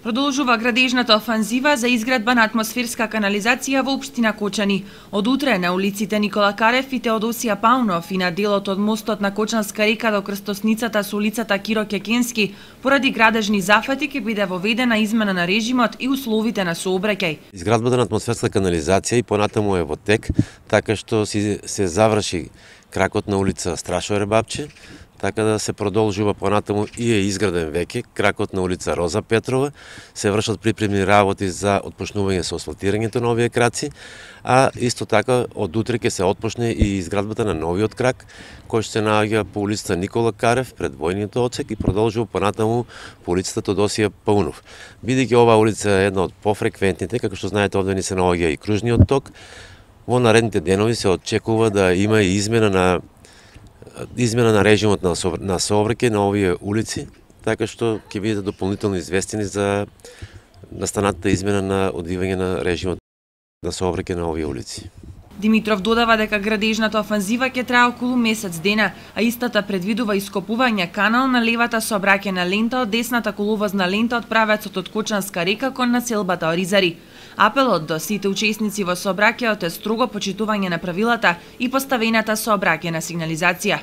Продолжува градежната офанзива за изградба на атмосферска канализација во општина Кочани. Од утре на улиците Никола Карев и Теодосија Паунов и на делот од мостот на Кочанска река до крстосницата со улицата Киро Кекенски, поради градежни зафати ќе биде воведена измена на режимот и условите на сообраќај. Изградбата на атмосферска канализација и понатаму е во тек, така што се заврши кракот на улица Страшо Ребапче, така да се продолжува понатаму и е изграден веќе кракот на улица Роза Петрова, се вршат припремни работи за отпочнување со асфалтирањето на овие краци, а исто така од утре ќе се отпочне и изградбата на новиот крак, кој што се наоѓа по улицата Никола Карев пред војниот одсек и продолжува понатаму по улицата Теодосија Паунов. Бидејќи оваа улица е една од пофреквентните, како што знаете, овде ни се наоѓа и кружниот ток, во наредните денови се очекува да има и измена на режимот на сообраќај на овие улици, така што ќе бидете дополнително известени за настанатата измена на одвивање на режимот на сообраќај на овие улици. Димитров додава дека градежната офанзива ќе трае околу месец дена, а истата предвидува ископување канал на левата сообраќајна лента од десната коловозна лента од правецот од Кочанска река кон населбата Оризари. Апелот до сите учесници во сообраќајот е строго почитување на правилата и поставената сообраќајна сигнализација.